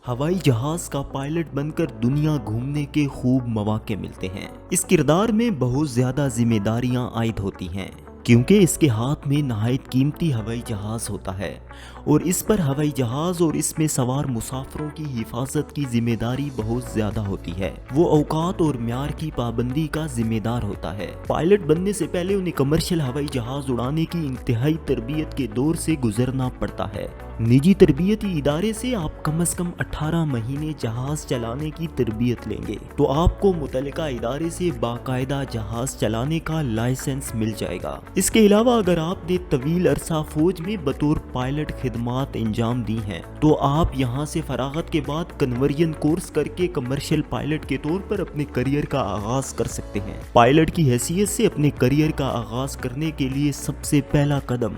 हवाई जहाज का पायलट बनकर दुनिया घूमने के खूब मौके मिलते हैं। इस किरदार में बहुत ज्यादा जिम्मेदारियां आयद होती हैं क्योंकि इसके हाथ में नहायत कीमती हवाई जहाज होता है और इस पर हवाई जहाज और इसमें सवार मुसाफिरों की हिफाजत की जिम्मेदारी बहुत ज्यादा होती है। वो औकात और म्यार की पाबंदी का जिम्मेदार होता है। पायलट बनने से पहले उन्हें कमर्शियल हवाई जहाज उड़ाने की इंतहाई तरबियत के दौर से गुजरना पड़ता है। निजी तरबियती इदारे से आप कम से कम 18 महीने जहाज चलाने की तरबियत लेंगे तो आपको मुतल्लिका इदारे से बाकायदा जहाज चलाने का लाइसेंस मिल जाएगा। इसके अलावा अगर आपने तवील अरसा फौज में बतौर पायलट खिदमात अंजाम दी हैं तो आप यहाँ से फरागत के बाद कन्वर्जन कोर्स करके कमर्शियल पायलट के तौर पर अपने करियर का आगाज कर सकते हैं। पायलट की हैसियत से अपने करियर का आगाज करने के लिए सबसे पहला कदम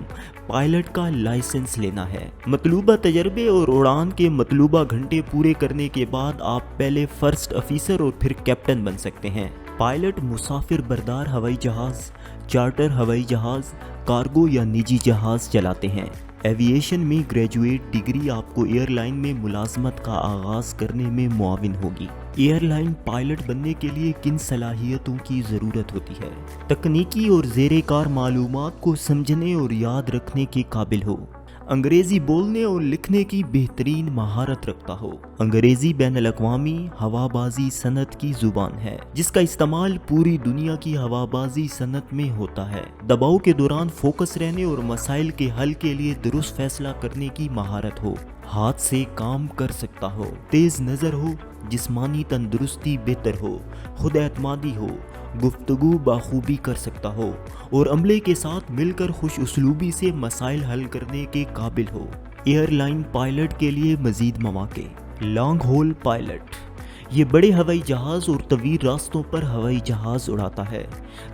पायलट का लाइसेंस लेना है। मतलूबा तजर्बे और उड़ान के मतलूबा घंटे पूरे करने के बाद आप पहले फर्स्ट ऑफिसर और फिर कैप्टन बन सकते हैं। पायलट मुसाफिर बरदार हवाई जहाज, चार्टर हवाई जहाज, कार्गो या निजी जहाज चलाते हैं। एविएशन में ग्रेजुएट डिग्री आपको एयरलाइन में मुलाजमत का आगाज करने में मुआविन होगी। एयरलाइन पायलट बनने के लिए किन सलाहियतों की ज़रूरत होती है? तकनीकी और ज़ेरे कार मालूमात को समझने और याद रखने के काबिल हो। अंग्रेज़ी बोलने और लिखने की बेहतरीन महारत रखता हो। अंग्रेज़ी बैनुल-अक़वामी हवाबाजी सनत की ज़ुबान है जिसका इस्तेमाल पूरी दुनिया की हवाबाजी सनत में होता है। दबाव के दौरान फोकस रहने और मसाइल के हल के लिए दुरुस्त फैसला करने की महारत हो। हाथ से काम कर सकता हो, तेज नज़र हो, जिस्मानी तंदुरुस्ती बेहतर हो, खुद एतमादी हो, गुफ्तगू बाखूबी कर सकता हो और अमले के साथ मिलकर खुश उसलूबी से मसाइल हल करने के काबिल हो। एयरलाइन पायलट के लिए मजीद मौके। लॉन्ग होल पायलट ये बड़े हवाई जहाज़ और तवील रास्तों पर हवाई जहाज़ उड़ाता है।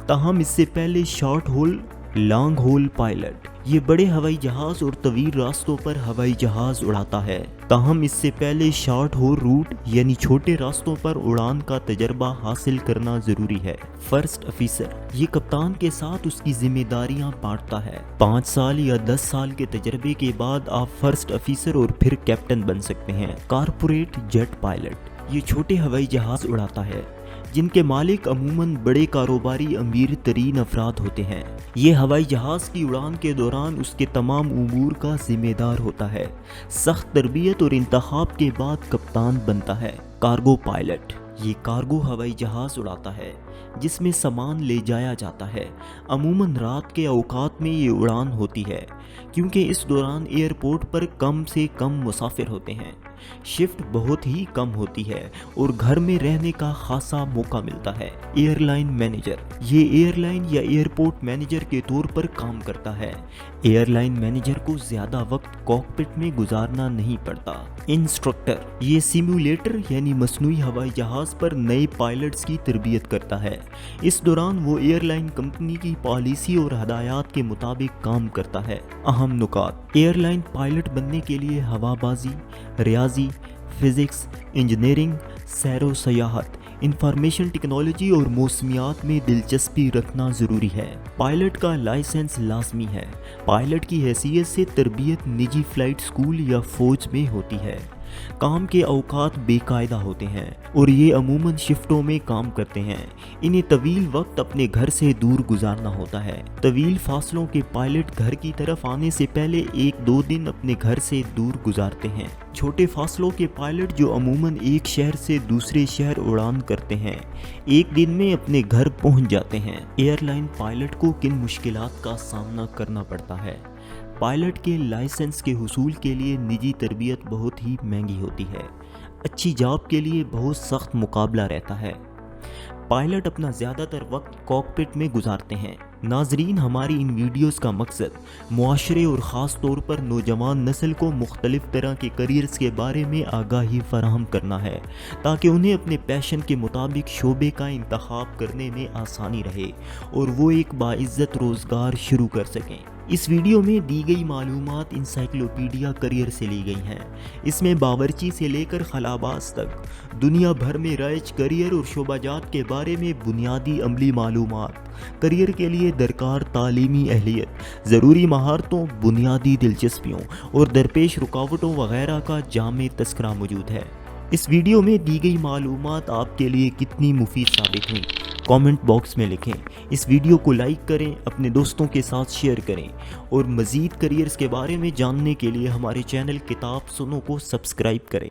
ताहम इससे पहले short haul long haul pilot ये बड़े हवाई जहाज और तवील रास्तों पर हवाई जहाज उड़ाता है। ताहम इससे पहले शॉर्ट होल रूट यानी छोटे रास्तों पर उड़ान का तजर्बा हासिल करना जरूरी है। फर्स्ट ऑफिसर ये कप्तान के साथ उसकी जिम्मेदारियां बांटता है। 5 साल या 10 साल के तजर्बे के बाद आप फर्स्ट ऑफिसर और फिर कैप्टन बन सकते हैं। कारपोरेट जेट पायलट ये छोटे हवाई जहाज उड़ाता है जिनके मालिक अमूमन बड़े कारोबारी अमीर तरीन अफराद होते हैं। ये हवाई जहाज की उड़ान के दौरान उसके तमाम उमूर का जिम्मेदार होता है। सख्त तरबियत और इंतखाब के बाद कप्तान बनता है। कार्गो पायलट ये कार्गो हवाई जहाज उड़ाता है जिसमें सामान ले जाया जाता है। अमूमन रात के औकात में ये उड़ान होती है क्योंकि इस दौरान एयरपोर्ट पर कम से कम मुसाफिर होते हैं। शिफ्ट बहुत ही कम होती है और घर में रहने का खासा मौका मिलता है। एयरलाइन मैनेजर ये एयरलाइन या एयरपोर्ट मैनेजर के तौर पर काम करता है। एयरलाइन मैनेजर को ज्यादा वक्त कॉकपिट में गुजारना नहीं पड़ता। इंस्ट्रक्टर ये सिम्युलेटर यानी मसनूई हवाई जहाज पर नए पायलट्स की तरबियत करता है। इस दौरान वो एयरलाइन कंपनी की पॉलिसी और हदायत के मुताबिक काम करता है। अहम नुकात एयरलाइन पायलट बनने के लिए हवाबाजी, रियाजी, फिजिक्स, इंजीनियरिंग, सैरो सयाहत, इंफॉर्मेशन टेक्नोलॉजी और मौसमियात में दिलचस्पी रखना ज़रूरी है। पायलट का लाइसेंस लाजमी है। पायलट की हैसियत से तरबियत निजी फ्लाइट स्कूल या फौज में होती है। काम के औकात बेकायदा होते हैं और ये अमूमन शिफ्टों में काम करते हैं। इन्हें तवील वक्त अपने घर से दूर गुजारना होता है। तवील फासलों के पायलट घर की तरफ आने से पहले 1-2 दिन अपने घर से दूर गुजारते हैं। छोटे फासलों के पायलट जो अमूमन एक शहर से दूसरे शहर उड़ान करते हैं एक दिन में अपने घर पहुंच जाते हैं। एयरलाइन पायलट को किन मुश्किलात का सामना करना पड़ता है? पायलट के लाइसेंस के हुसूल के लिए निजी तरबियत बहुत ही महंगी होती है। अच्छी जॉब के लिए बहुत सख्त मुकाबला रहता है। पायलट अपना ज़्यादातर वक्त कॉकपिट में गुजारते हैं। नाजरीन, हमारी इन वीडियोस का मकसद मुआशरे और ख़ास तौर पर नौजवान नस्ल को मुख्तलिफ तरह के करियर्स के बारे में आगाही फराहम करना है ताकि उन्हें अपने पैशन के मुताबिक शोबे का इंतखाब करने में आसानी रहे और वो एक बाइज़्ज़त रोज़गार शुरू कर सकें। इस वीडियो में दी गई मालूमात इंसाइक्लोपीडिया करियर से ली गई हैं। इसमें बावर्ची से लेकर खलाबाज तक दुनिया भर में राइज करियर और शोबाजात के बारे में बुनियादी अमली मालूमात, करियर के लिए दरकार तालीमी अहलियत, ज़रूरी महारतों, बुनियादी दिलचस्पियों और दरपेश रुकावटों वगैरह का जामे तस्करा मौजूद है। इस वीडियो में दी गई मालूमात आपके लिए कितनी मुफीद साबित हुई, कमेंट बॉक्स में लिखें। इस वीडियो को लाइक करें, अपने दोस्तों के साथ शेयर करें और मज़ीद करियर्स के बारे में जानने के लिए हमारे चैनल किताब सुनो को सब्सक्राइब करें।